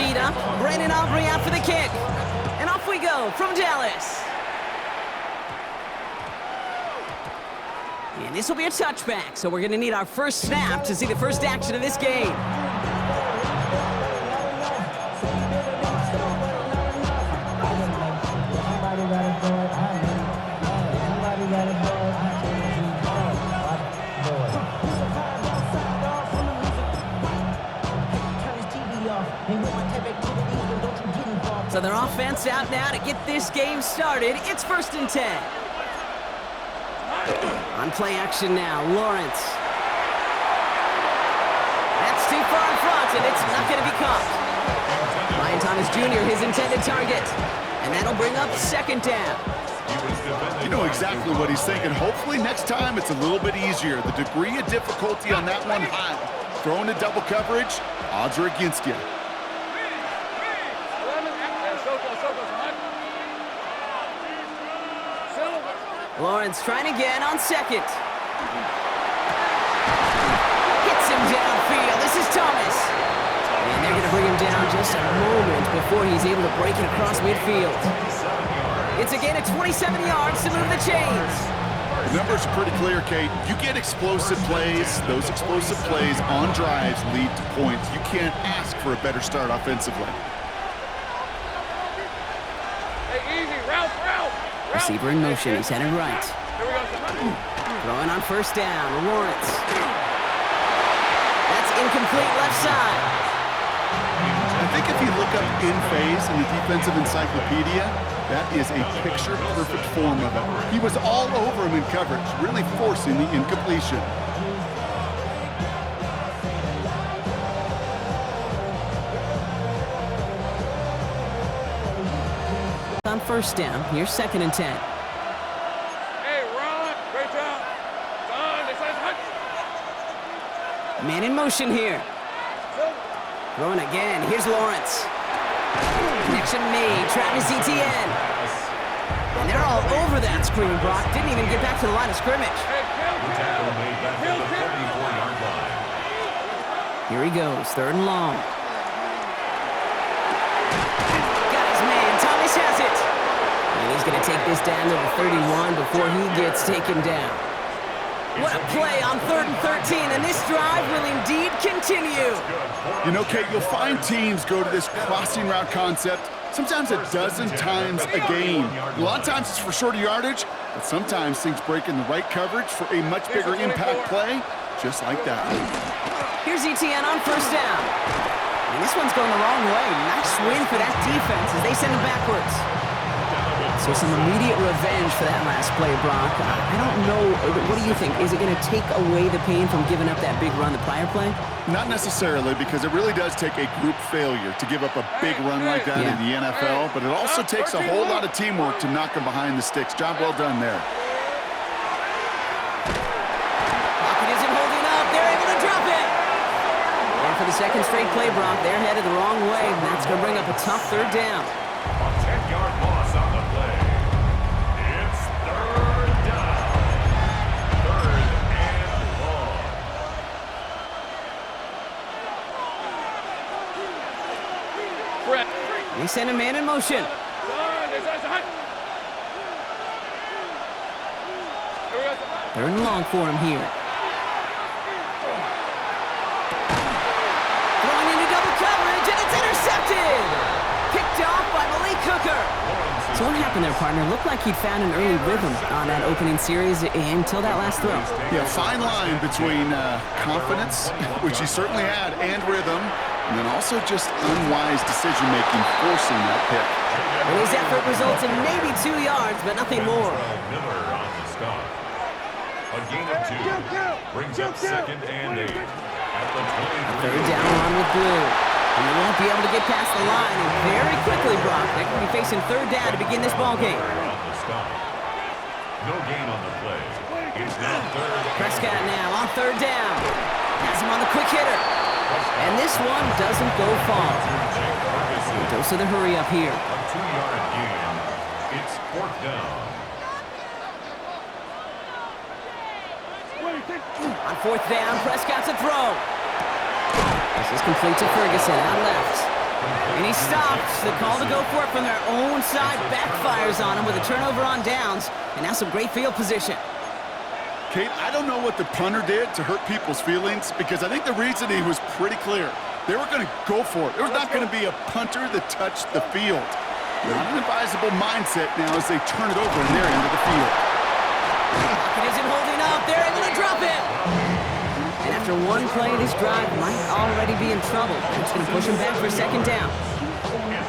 speed up. Brandon Aubrey out for the kick. And off we go from Dallas. And this will be a touchback, so we're going to need our first snap to see the first action of this game. So their offense out now to get this game started. It's 1st and 10. On play action now, Lawrence. That's too far in front, and it's not going to be caught. Ryan Thomas Jr., his intended target. And that'll bring up 2nd down. You know exactly what he's thinking. Hopefully next time it's a little bit easier. The degree of difficulty on that one high. Throwing to double coverage, odds are against you. Lawrence trying again on 2nd. Hits him downfield. This is Thomas. And they're going to bring him down just a moment before he's able to break it across midfield. It's a gain of 27 yards to move the chains. The numbers are pretty clear, Kate. You get explosive plays. Those explosive plays on drives lead to points. You can't ask for a better start offensively. Receiver in motion. He's headed right. Throwing on 1st down. Lawrence. That's incomplete left side. I think if you look up in phase in the defensive encyclopedia, that is a picture-perfect form of it. He was all over him in coverage, really forcing the incompletion. On 1st down, here's 2nd and 10. Hey, Ron, great job. Man in motion here. Throwing again, here's Lawrence. Connection made, Travis Etienne. And they're all over that screen, Brock. Didn't even get back to the line of scrimmage. Here he goes, 3rd and long. Has it. And he's going to take this down to the 31 before he gets taken down. What a play on 3rd and 13, and this drive will indeed continue. You know, Kate, you'll find teams go to this crossing route concept sometimes a dozen times a game. A lot of times it's for shorter yardage, but sometimes things break in the right coverage for a much bigger impact play, just like that. Here's Etienne on 1st down. And this one's going the wrong way. Nice win for that defense as they send him backwards. So some immediate revenge for that last play, Brock. I don't know. What do you think? Is it going to take away the pain from giving up that big run the prior play? Not necessarily, because it really does take a group failure to give up a big run like that in the NFL. But it also takes a whole lot of teamwork to knock them behind the sticks. Job well done there. Pocket isn't holding up. They're able to drop it. For the 2nd straight play, Brock, they're headed the wrong way. That's going to bring up a tough 3rd down. A 10-yard loss on the play. It's 3rd down. 3rd and long. They send a man in motion. 3rd and long for him here. Picked off by Malik Hooker. So what happened there, partner? Looked like he'd found an early rhythm on that opening series until that last throw. Yeah, fine line between confidence, which he certainly had, and rhythm, and then also just unwise decision-making forcing that pick. And his effort results in maybe 2 yards, but nothing more. Miller on the stop. A gain of 2 brings up 2nd and 8 at the 23. 3rd down run with Blue. And they won't be able to get past the line, and very quickly, Brock, they could be facing 3rd down to begin this ball game. No gain on the play. It's now 3rd. Prescott now on 3rd down. Has him on the quick hitter. And this one doesn't go far. Dose of the hurry up here. A 2-yard gain. It's 4th down. On 4th down, Prescott's a throw. This is complete to Ferguson out left. And he stops. The call to go for it from their own side backfires on him with a turnover on downs. And now some great field position. Kate, I don't know what the punter did to hurt people's feelings because I think the reasoning was pretty clear. They were going to go for it. There was not going to be a punter that touched the field. Not an advisable mindset now as they turn it over in their end of the field. It isn't holding up. They're able to drop it. And after one play, this drive might already be in trouble. It's going to push him back for a second down.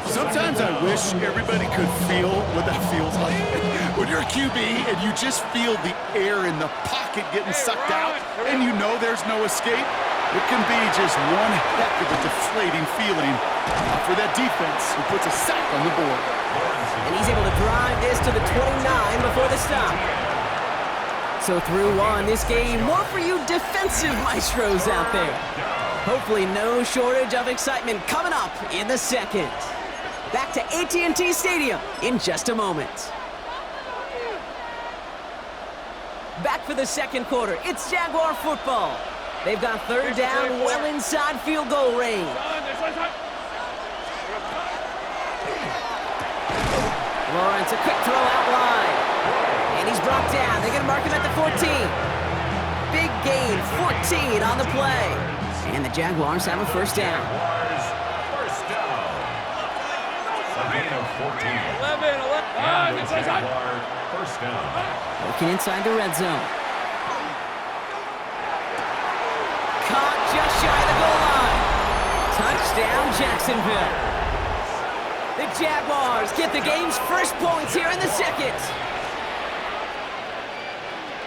Sometimes I wish everybody could feel what that feels like. When you're a QB and you just feel the air in the pocket getting sucked out and you know there's no escape, it can be just one heck of a deflating feeling for that defense who puts a sack on the board. And he's able to drive this to the 29 before the stop. So through one, this game, more for you defensive maestros out there. Hopefully no shortage of excitement coming up in the second. Back to AT&T Stadium in just a moment. Back for the second quarter. It's Jaguar football. They've got third down well inside field goal range. Lawrence, a quick throw out wide. And he's brought down. They're going to mark him at the 14. Big gain, 14 on the play. And the Jaguars have a first down. First down. A gain of 14. 11. Jaguar, first down. Working inside the red zone. Caught just shy of the goal line. Touchdown, Jacksonville. The Jaguars get the game's first points here in the second.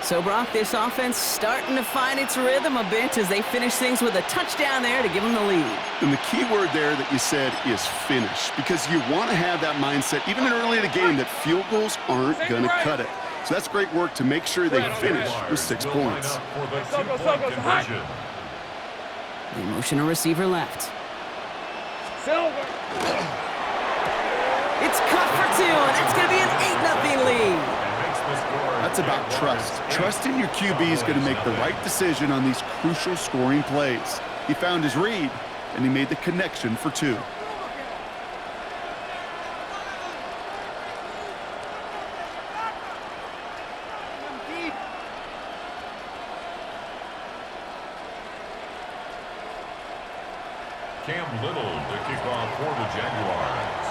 So, Brock, this offense starting to find its rhythm a bit as they finish things with a touchdown there to give them the lead. And the key word there that you said is finish, because you want to have that mindset, even early in the game, that field goals aren't going to cut it. So that's great work to make sure they finish with 6 points. They motion a receiver left. Silver. It's cut for 2, and that's going to be an 8-0 lead. That's about trust. Trusting your QB is going to make the right decision on these crucial scoring plays. He found his read, and he made the connection for 2. Cam Little to kick off for the Jaguars.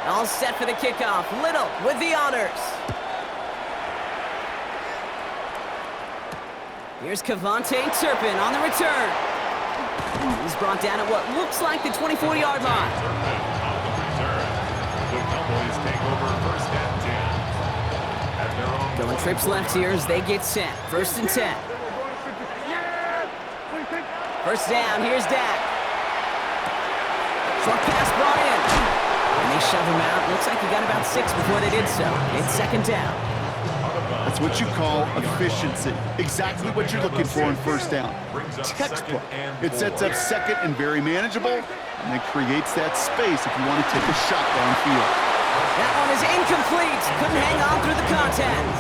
All set for the kickoff. Little with the honors. Here's Kevontae Turpin on the return. He's brought down at what looks like the 24-yard line. On the return, the Cowboys take over first and 10. At their own Going trips left here as they get set. First and 10. First down, here's Dak. Short pass brought in. And they shove him out. Looks like he got about 6 before they did so. It's second down. That's what you call efficiency. Exactly what you're looking for in first down. Textbook. It sets up second and very manageable, and it creates that space if you want to take a shot downfield. That one is incomplete. Couldn't hang on through the contact.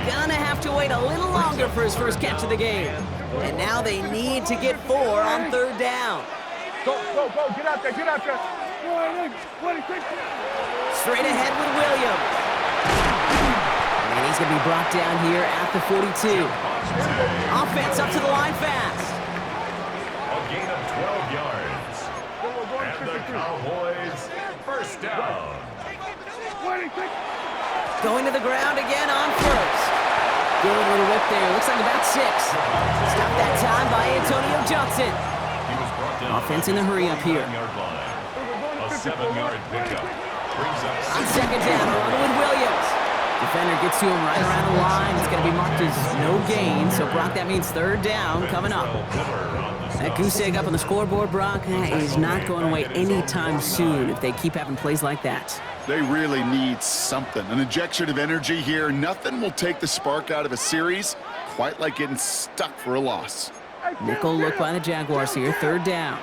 Gonna have to wait a little longer for his first catch of the game. And now they need to get 4 on third down. Go, get out there. Straight ahead with Williams. And he's going to be brought down here at the 42. Offense up to the line fast. A gain of 12 yards. And the Cowboys first down. Going to the ground again on first. Good little whip there. Looks like about 6. Stopped that time by Antonio Johnson. He was brought down. Offense in the hurry up here. A 7-yard pickup. Brings up On second down, along with Williams. Defender gets to him right around the line. It's going to be marked as no gain. So, Brock, that means third down coming up. That goose egg up on the scoreboard, Brock, that is not going away anytime soon if they keep having plays like that. They really need something. An injection of energy here. Nothing will take the spark out of a series quite like getting stuck for a loss. Nickel look by the Jaguars here. Third down.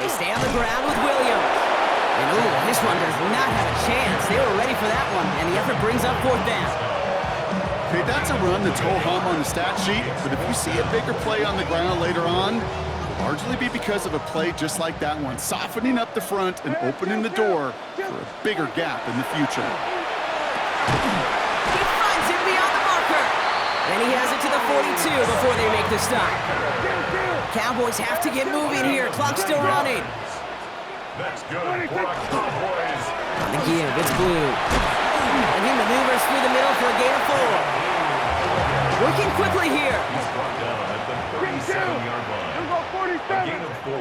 They stay on the ground with Williams. And ooh, this one does not have a chance. They were ready for that one, and the effort brings up fourth down. Okay, that's a run that's ho-hum on the stat sheet, but if you see a bigger play on the ground later on, it'll largely be because of a play just like that one, softening up the front and opening the door for a bigger gap in the future. He finds him beyond the marker. And he has it to the 42 before they make the stop. Cowboys have to get moving here. Clock's still running. That's good for a Cowboys. On the give, it's Blue. And he maneuvers through the middle for a gain of 4. Working quickly here. He's brought down at the 37-yard line. A gain of 4.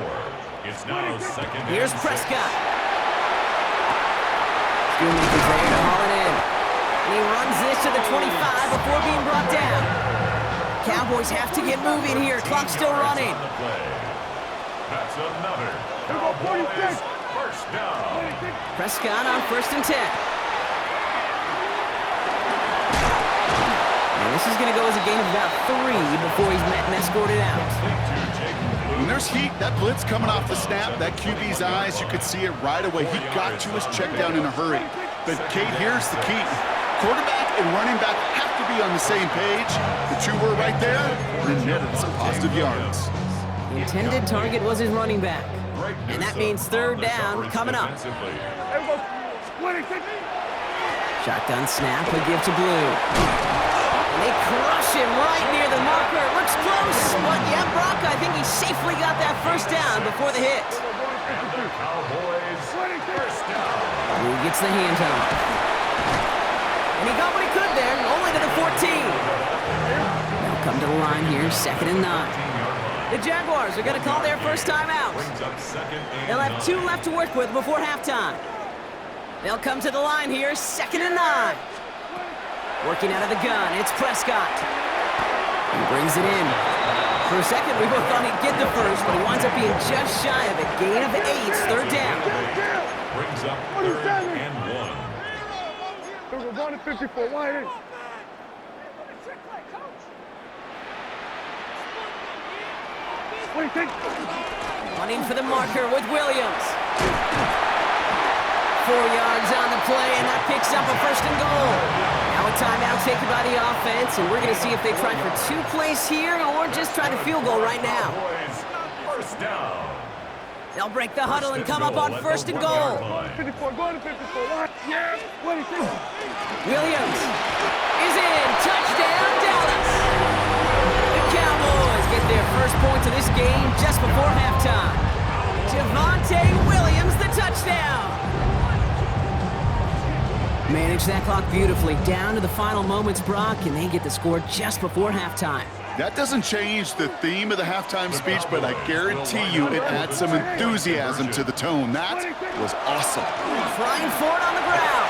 It's now second and Here's 6. Prescott. Shoemaker's ready to haul it in. And he runs this to the 25 before being brought down. Cowboys have to get moving here. Clock's still running. On the play. That's another Cowboys first down. Prescott on 1st and 10. And this is going to go as a gain of about 3 before he's met and escorted out. When there's heat, that blitz coming off the snap, that QB's eyes, you could see it right away. He got to his check down in a hurry. But, Kate, here's the key. Quarterback and running back have to be on the same page. The two were right there, and it netted some positive yards. The intended target was his running back. And that means 3rd down coming up. Shotgun snap, a give to Blue. And they crush him right near the marker. Looks close, but yeah, Brock, I think he safely got that 1st down before the hit. And the Cowboys first down. Blue gets the handoff. And he got what he could there, only to the 14. They'll come to the line here, 2nd and 9. The Jaguars are going to call their first time out. Brings up second and They'll have 2 left to work with before halftime. They'll come to the line here, 2nd and 9. Working out of the gun, it's Prescott. He brings it in. For a second, we both thought he'd get the first, but he winds up being just shy of a gain of 8, 3rd down. brings up 3rd and 1. We're going to 54, wide in. What do you think? Running for the marker with Williams. 4 yards on the play, and that picks up a 1st and goal. Now a timeout taken by the offense, and we're going to see if they try for 2 plays here or just try to field goal right now. First down. They'll break the huddle and come up on 1st and goal. 54, going to 54, wide. Yeah, what do you think? Williams is in. Touchdown, Dallas. The Cowboys get their first points of this game just before halftime. Javonte Williams, the touchdown. Manage that clock beautifully. Down to the final moments, Brock, and they get the score just before halftime. That doesn't change the theme of the halftime speech, but I guarantee you it adds some enthusiasm to the tone. That was awesome. Trying for it on the ground.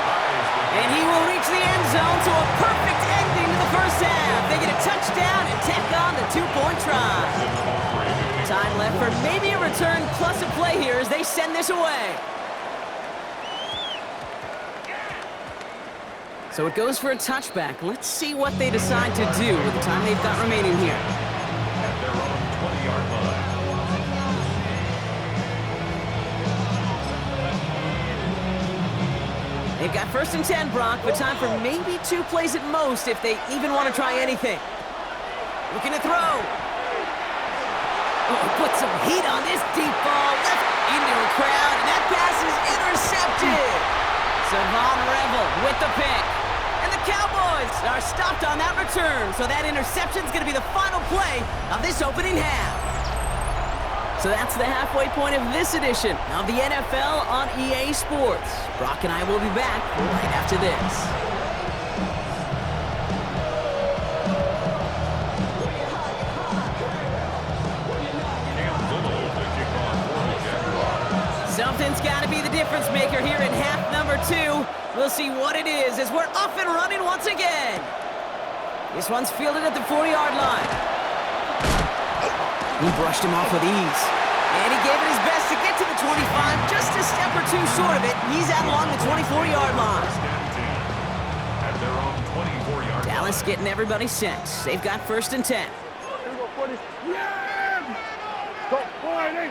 And he will reach the end zone, so a perfect ending to the first half. They get a touchdown and tack on the 2-point try. Time left for maybe a return plus a play here as they send this away. So it goes for a touchback. Let's see what they decide to do with the time they've got remaining here. At their own 20-yard line. They've got 1st and 10, Brock, but time for maybe 2 plays at most if they even want to try anything. Looking to throw. Oh, put some heat on this deep ball. Left into a crowd, and that pass is intercepted. Savon Revel with the pick. And the Cowboys are stopped on that return, so that interception is going to be the final play of this opening half. So that's the halfway point of this edition of the NFL on EA Sports. Brock and I will be back right after this. Something's got to be the difference maker here in half number 2. We'll see what it is as we're off and running once again. This one's fielded at the 40-yard line. He brushed him off with ease. And he gave it his best to get to the 25, just a step or 2 short of it. He's out along the 24-yard line. At their own 24-yard line. Dallas getting everybody set. They've got 1st and 10. Here we go, 40. Yeah! Go, wide in.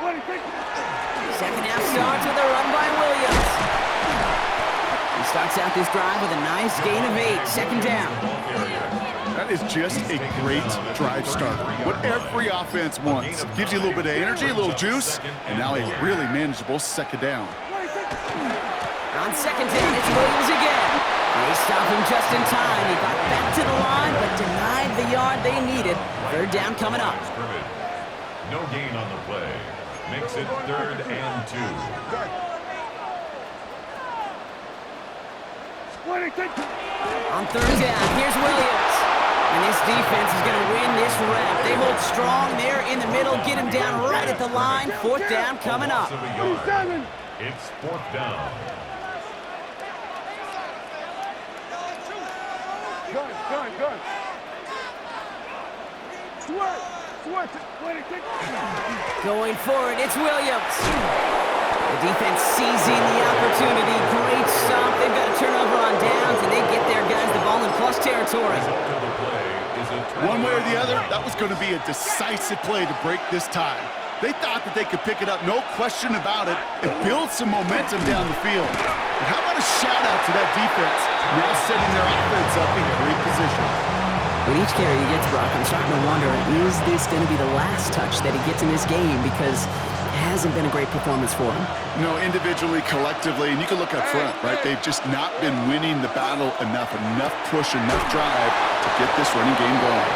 What do you think? Second half starts with a run by Williams. He starts out this drive with a nice gain of 8, second down. That is just a great drive starter. What every offense wants. Gives you a little bit of energy, a little juice, and now a really manageable second down. On second down, it's Williams again. They stop him just in time. He got back to the line, but denied the yard they needed. Third down coming up. No gain on the play. Makes it 3rd and 2. On third down, here's Williams. And this defense is going to win this rep. They hold strong there in the middle, get him down right at the line. Fourth down coming up. It's 4th down. Good. Going forward, it's Williams. The defense seizing the opportunity. Great stop. They've got a turnover on downs, and they get their guys the ball in plus territory. One way or the other, that was going to be a decisive play to break this tie. They thought that they could pick it up, no question about it, and build some momentum down the field. But how about a shout-out to that defense, now setting their offense up in great position. With each carry he gets, Brock, I'm starting to wonder, is this going to be the last touch that he gets in this game? Because it hasn't been a great performance for him. No, individually, collectively, and you can look up front, right? They've just not been winning the battle enough push, enough drive to get this running game going.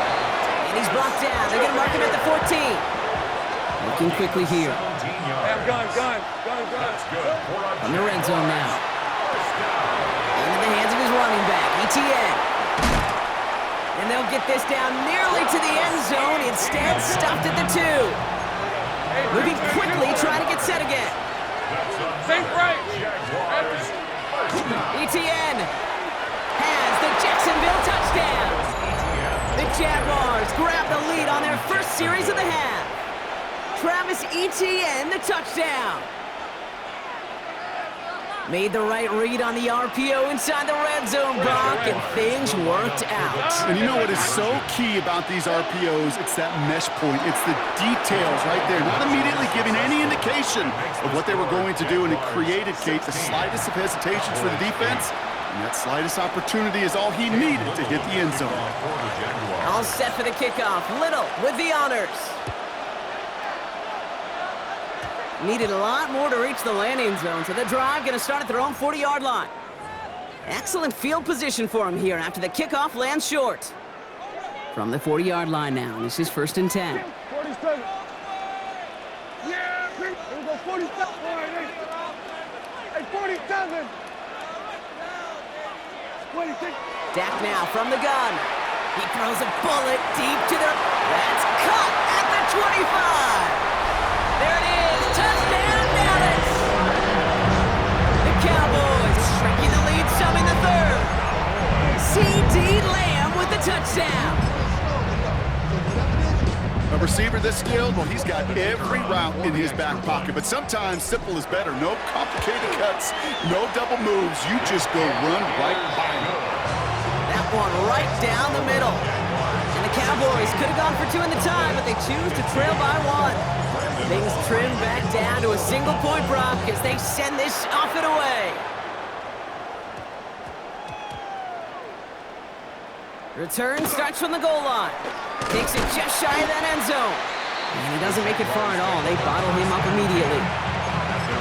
And he's brought down. They're going to mark him at the 14. Looking quickly here. Gun. On the red zone now. Into the hands of his running back, ETN. And they'll get this down nearly to the end zone. Instead, stopped at the 2. Moving quickly, trying to get set again. Safe right. ETN has the Jacksonville touchdown. The Jaguars grab the lead on their first series of the half. Travis Etienne, the touchdown. Made the right read on the RPO inside the red zone, Brock, and things worked out. And you know what is so key about these RPOs? It's that mesh point. It's the details right there. Not immediately giving any indication of what they were going to do, and it created, Kate, the slightest of hesitations for the defense. And that slightest opportunity is all he needed to hit the end zone. All set for the kickoff. Little with the honors. Needed a lot more to reach the landing zone, so the drive going to start at their own 40-yard line. Excellent field position for him here after the kickoff lands short. From the 40-yard line now, this is 1st and 10. 47. Yeah, here we go, 47. Hey, 47. 26. Dak now from the gun. He throws a bullet deep to the... That's caught at the 25. There it is. Touchdown, Dallas. The Cowboys shrinking the lead some in the 3rd. C.D. Lamb with the touchdown. A receiver this skilled, well, he's got every route in his back pocket, but sometimes simple is better. No complicated cuts, no double moves. You just go run right by him. That one right down the middle. And the Cowboys could have gone for 2 in the tie, but they choose to trail by 1. Things trim back down to a single-point Brock as they send this off and away. Return starts from the goal line. Takes it just shy of that end zone. And he doesn't make it far at all. They bottle him up immediately.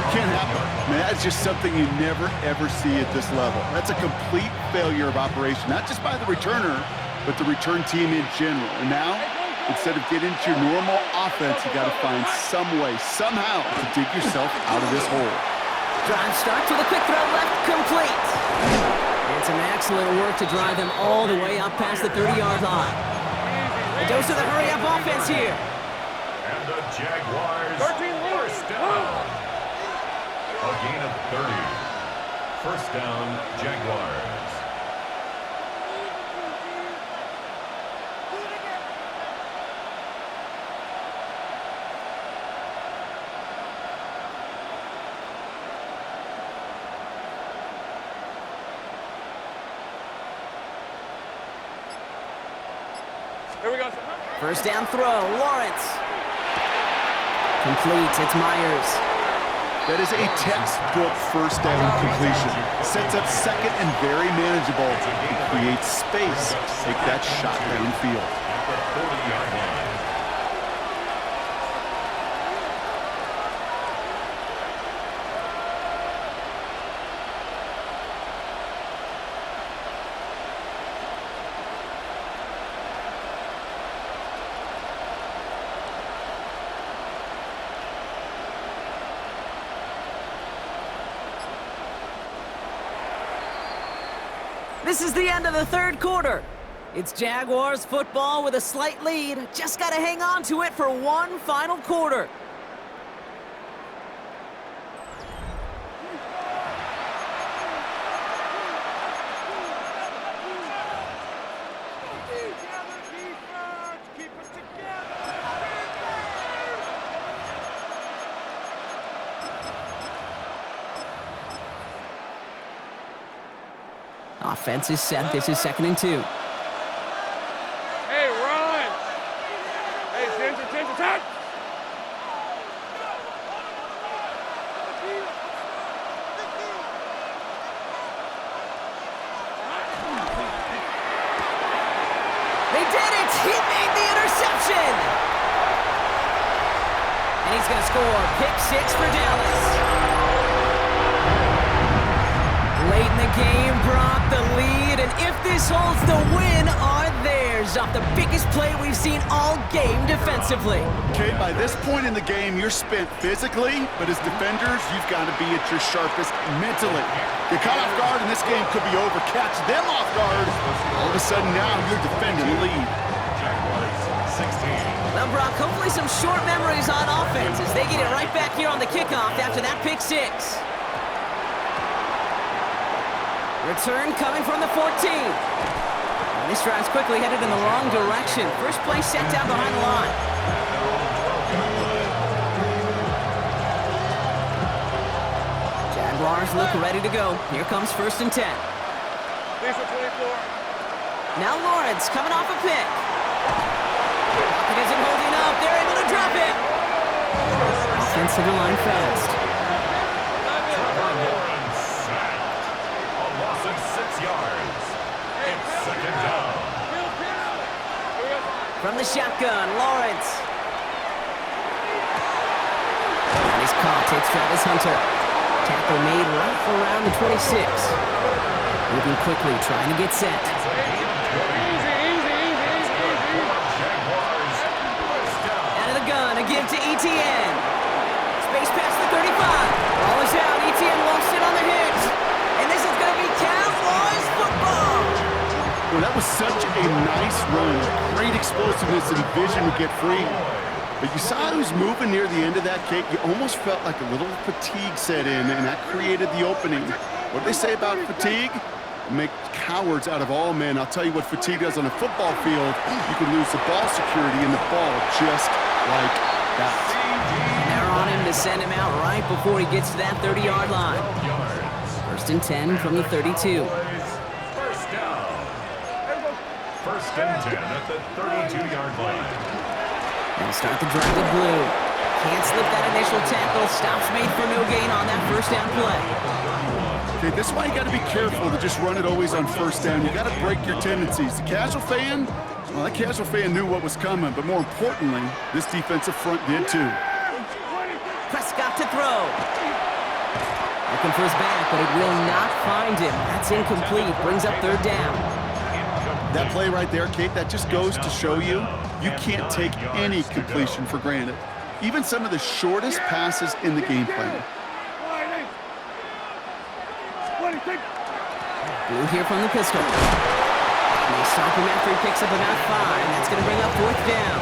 Can't happen. Man, that's just something you never, ever see at this level. That's a complete failure of operation, not just by the returner, but the return team in general. And now, instead of getting into your normal offense, you got to find some way, somehow, to dig yourself out of this hole. Drive starts with a quick throw left, complete. And some excellent work to drive them all the way up past the 30-yard line. A dose of the hurry-up offense here. And the Jaguars, 1st down. A gain of 30. 1st down, Jaguars. Here we go. 1st down throw, Lawrence. Complete, it's Myers. That is a textbook first down completion. Sets up second and very manageable. It creates space. Take that shot downfield. At the 40-yard line. This is the end of the third quarter. It's Jaguars football with a slight lead. Just got to hang on to it for one final quarter. Offense is set. This is 2nd and 2. Hey, run! Hey, attention, touch! They did it! He made the interception! And he's going to score. Pick 6 for Dallas. Late in the game, Brock the lead, and if this holds, the win are theirs off the biggest play we've seen all game defensively. Okay, by this point in the game, you're spent physically, but as defenders, you've got to be at your sharpest mentally. Get caught off guard, and this game could be over. Catch them off guard. All of a sudden, now you're defending the lead. Jaguars 16. Well, Brock, hopefully some short memories on offense as they get it right back here on the kickoff after that pick 6. Return coming from the 14. And this drive's quickly headed in the wrong direction. First play set down behind the line. Jaguars look ready to go. Here comes 1st and 10. These are 24. Now Lawrence coming off a pick. Pocket isn't holding up. They're able to drop it. Offensive line fast. From the shotgun, Lawrence. And he's caught. Takes Travis Hunter. Tackle made right around the 26. Moving quickly, trying to get set. Out of the gun, a give to ETN. Space past the 35. Ball is out. ETN lost it on the hit. And this is going to be Cowboys football. Well, that was such a nice run. Great explosiveness and vision to get free. But you saw who's moving near the end of that kick. You almost felt like a little fatigue set in, and that created the opening. What do they say about fatigue? Make cowards out of all men. I'll tell you what fatigue does on a football field. You can lose the ball security and the ball just like that. And they're on him to send him out right before he gets to that 30-yard line. 1st and 10 from the 32. First down. 1st and 10 at the 32-yard line. They'll start the drive with blue. Can't slip that initial tackle. Stops made for no gain on that 1st down play. Okay, this is why you got to be careful to just run it always on 1st down. You got to break your tendencies. The casual fan, well, that casual fan knew what was coming, but more importantly, this defensive front did too. Prescott to throw. Looking for his back, but it will not find him. That's incomplete. Brings up 3rd down. That play right there, Kate, that just goes to show you, you can't take any completion for granted. Even some of the shortest passes in the game plan. Blue here from the pistol. And they stop him after he picks up about 5. That's going to bring up 4th down.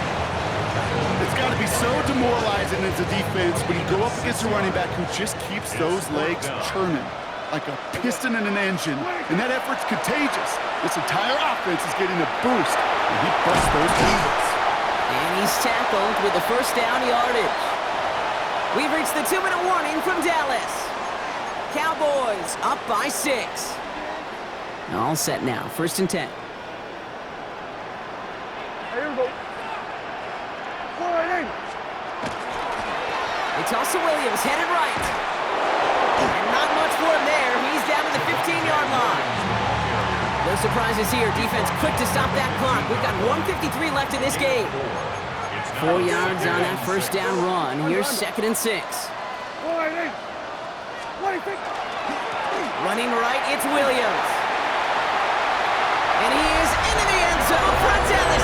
It's got to be so demoralizing as a defense when you go up against a running back who just keeps those legs churning like a piston in an engine, and that effort's contagious. This entire offense is getting a boost, and he busts those tackles. And he's tackled with the 1st down yardage. We've reached the 2-minute warning from Dallas. Cowboys up by 6. All set now, 1st and 10. They They toss to Williams, headed right. And not much for him there. He's down to the 15-yard line. No surprises here. Defense quick to stop that clock. We've got 1:53 left in this game. 4 yards on that first down run. Here's 2nd and 6. Running right, it's Williams. And he is into the end zone. Front down the